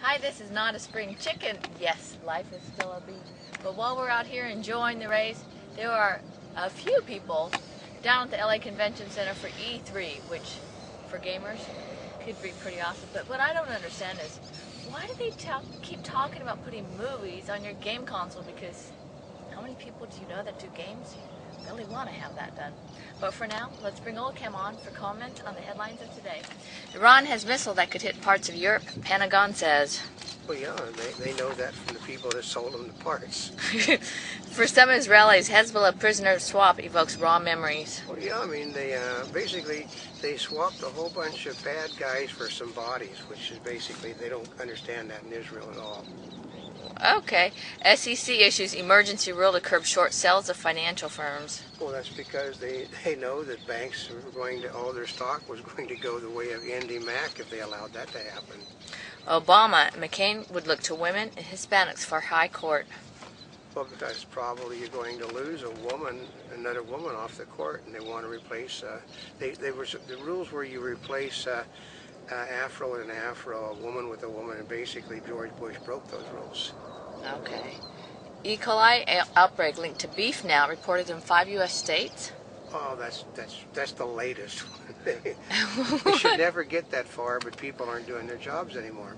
Hi, this is not a spring chicken. Yes, life is still a bee. But while we're out here enjoying the race, there are a few people down at the LA Convention Center for E3, which for gamers could be pretty awesome. But what I don't understand is, why do they keep talking about putting movies on your game console? Because how many people do you know that do games really want to have that done? But for now, let's bring Oldecam on for comment on the headlines of today. Iran has missile that could hit parts of Europe, Pentagon says. Well, yeah, they know that from the people that sold them the parts. For some Israelis, Hezbollah prisoner swap evokes raw memories. Well, yeah, I mean, they swapped a whole bunch of bad guys for some bodies, which is basically, they don't understand that in Israel at all. Okay. SEC issues emergency rule to curb short sales of financial firms. Well, that's because they know that banks were going to, all their stock was going to go the way of Andy Mack if they allowed that to happen. Obama, McCain would look to women and Hispanics for high court. Well, because probably you're going to lose another woman off the court, and they want to replace, the rules were you replace Afro and an Afro, a woman with a woman, and basically George Bush broke those rules. Okay. E. coli outbreak linked to beef now, reported in 5 U.S. states. Oh, that's the latest one. We should never get that far, but people aren't doing their jobs anymore.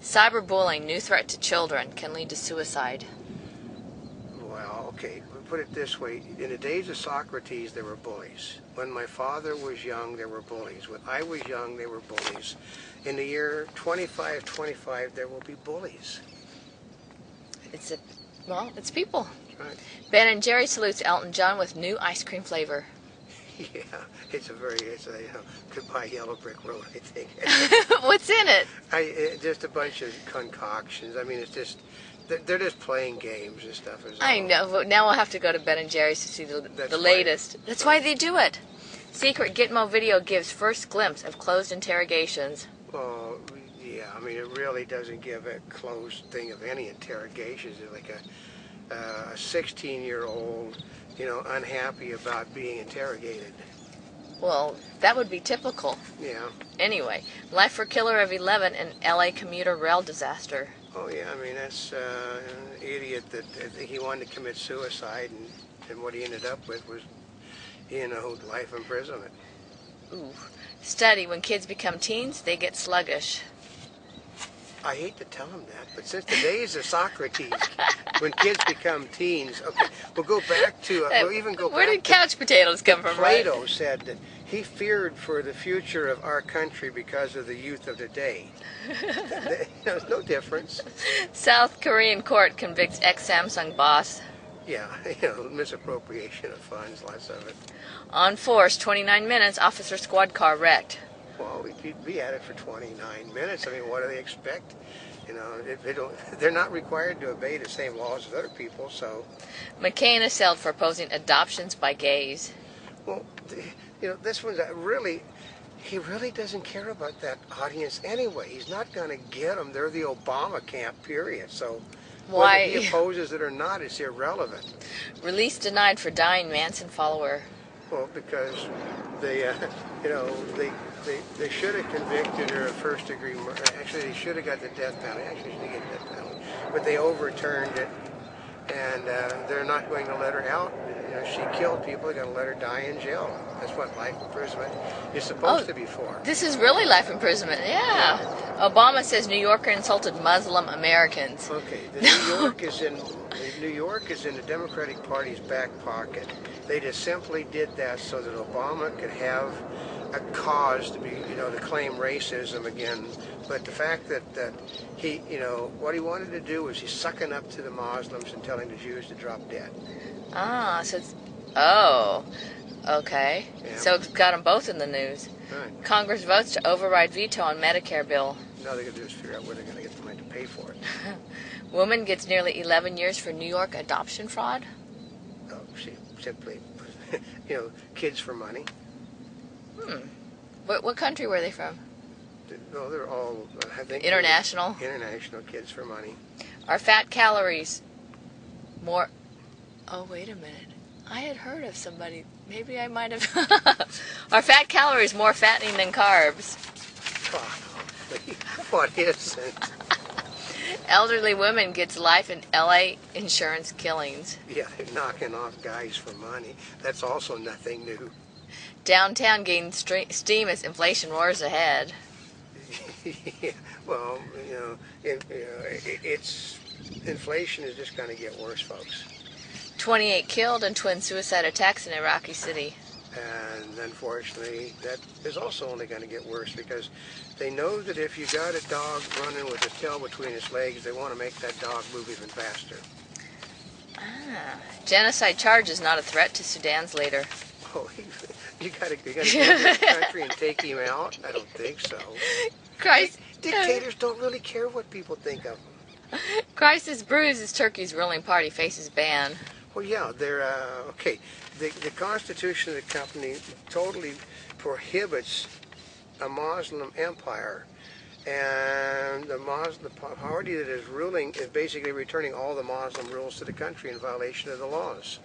Cyberbullying, new threat to children, can lead to suicide. Well, okay, put it this way. In the days of Socrates, there were bullies. When my father was young, there were bullies. When I was young, there were bullies. In the year 2525, there will be bullies. It's people. Right. Ben & Jerry salutes Elton John with new ice cream flavor. Yeah, it's a goodbye yellow brick road, I think. What's in it? Just a bunch of concoctions. I mean, it's just, they're just playing games and stuff. I know, but now we'll have to go to Ben & Jerry's to see the latest. That's why they do it. Secret Gitmo video gives first glimpse of closed interrogations. Well, yeah, I mean, it really doesn't give a closed thing of any interrogations. It's like a 16-year-old, unhappy about being interrogated. Well, that would be typical. Yeah. Anyway, life for killer of 11 in LA commuter rail disaster. Oh, yeah, I mean, that's an idiot that I think he wanted to commit suicide, and what he ended up with was, life imprisonment. Ooh. Study, when kids become teens, they get sluggish. I hate to tell them that, but since the days of Socrates, when kids become teens, okay, we'll go back to, where did couch potatoes come from, right? Plato said that he feared for the future of our country because of the youth of today. There's no difference. South Korean court convicts ex-Samsung boss. Yeah, misappropriation of funds, lots of it. On force, 29 minutes, officer squad car wrecked. Well, we'd be at it for 29 minutes. I mean, what do they expect? They're not required to obey the same laws as other people, so. McCain assailed for opposing adoptions by gays. Well, this one's he really doesn't care about that audience anyway. He's not going to get them. They're the Obama camp, period. So why whether he opposes it or not, it's irrelevant. Release denied for dying Manson follower. Well, because they should have convicted her of first-degree murder. Actually, they should have got the death penalty. Actually, they should get the death penalty. But they overturned it, and they're not going to let her out. She killed people. They're going to let her die in jail. That's what life imprisonment is supposed to be for. This is really life imprisonment, yeah. Obama says New Yorker insulted Muslim Americans. Okay, New York is in the Democratic Party's back pocket. They just simply did that so that Obama could have a cause to be, to claim racism again. But the fact that he, what he wanted to do was he's sucking up to the Muslims and telling the Jews to drop dead. Ah, so it's, oh, okay. Yeah. So it's got them both in the news. Right. Congress votes to override veto on Medicare bill. Now they're going to do is figure out where they're going to get the money to pay for it. Woman gets nearly 11 years for New York adoption fraud? Oh, she simply, kids for money. What country were they from? No, they're all, I think. International? International kids for money. Are fat calories more... Oh, wait a minute. I had heard of somebody. Maybe I might have... Are fat calories more fattening than carbs? Probably. What isn't? Elderly woman gets life in LA insurance killings. Yeah, they're knocking off guys for money. That's also nothing new. Downtown gains steam as inflation roars ahead. Yeah, well, it's inflation is just going to get worse, folks. 28 killed in twin suicide attacks in Iraqi city. And unfortunately, that is also only going to get worse because they know that if you got a dog running with his tail between its legs, they want to make that dog move even faster. Genocide charge is not a threat to Sudan's leader. Oh, you got to go to the country and take him out? I don't think so. Dictators don't really care what people think of them. Crisis brews as Turkey's ruling party faces ban. Well, yeah, they're okay. The Constitution of the company totally prohibits a Muslim empire, and the party that is ruling is basically returning all the Muslim rules to the country in violation of the laws.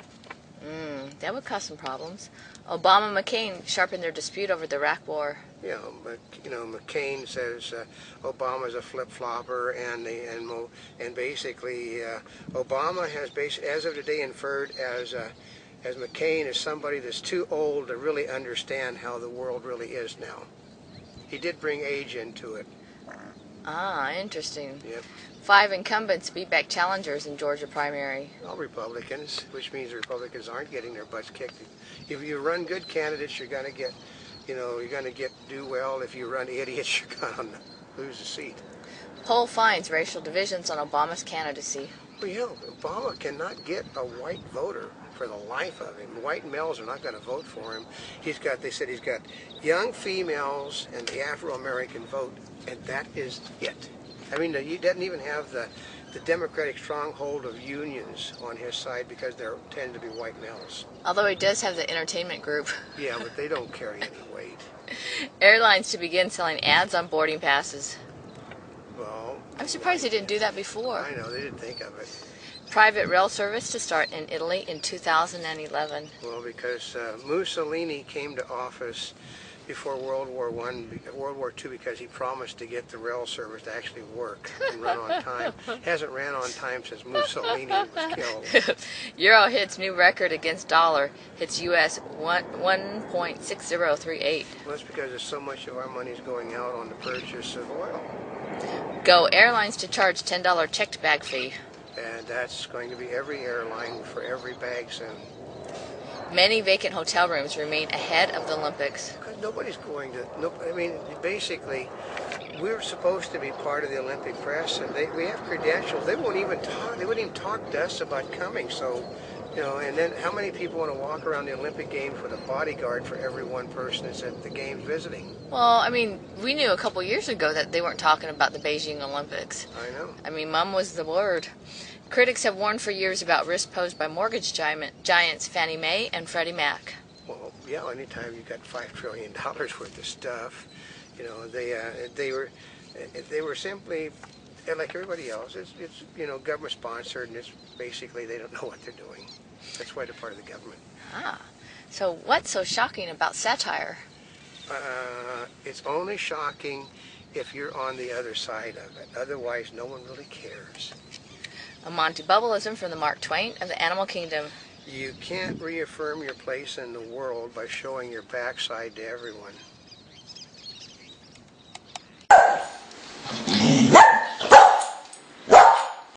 That would cause some problems. Obama and McCain sharpened their dispute over the Iraq War. Yeah, but McCain says Obama's a flip-flopper, and basically Obama has as of today inferred as McCain is somebody that's too old to really understand how the world really is now. He did bring age into it. Ah, interesting. Yep. 5 incumbents beat back challengers in Georgia primary. All Republicans, which means Republicans aren't getting their butts kicked. If you run good candidates, you're going to get, do well. If you run idiots, you're going to lose a seat. Poll finds racial divisions on Obama's candidacy. Well, Obama cannot get a white voter for the life of him. White males are not going to vote for him. They said he's got young females and the Afro-American vote, and that is it. I mean, he doesn't even have the Democratic stronghold of unions on his side because there tend to be white males. Although he does have the entertainment group. Yeah, but they don't carry any weight. Airlines to begin selling ads on boarding passes. Well, I'm surprised they didn't do that before. I know, they didn't think of it. Private rail service to start in Italy in 2011. Well, because Mussolini came to office before World War II because he promised to get the rail service to actually work and run on time. Hasn't ran on time since Mussolini was killed. Euro hits new record against dollar. Hits U.S. 1.6038. Well, that's because there's so much of our money's going out on the purchase of oil. Go Airlines to charge $10 checked bag fee. And that's going to be every airline for every bag soon. Many vacant hotel rooms remain ahead of the Olympics. Because nobody's going to. I mean, basically, we're supposed to be part of the Olympic press, and we have credentials. They won't even talk. They wouldn't even talk to us about coming. So, and then how many people want to walk around the Olympic Games with a bodyguard for every one person that's at the games visiting? Well, I mean, we knew a couple years ago that they weren't talking about the Beijing Olympics. I know. I mean, mum was the word. Critics have warned for years about risks posed by mortgage giants Fannie Mae and Freddie Mac. Well, yeah, anytime you got $5 trillion worth of stuff, they were simply like everybody else. It's government sponsored, and it's basically they don't know what they're doing. That's why they're part of the government. Ah, so what's so shocking about satire? It's only shocking if you're on the other side of it. Otherwise, no one really cares. A Monty Bubbleism from the Mark Twain of the Animal Kingdom. You can't reaffirm your place in the world by showing your backside to everyone.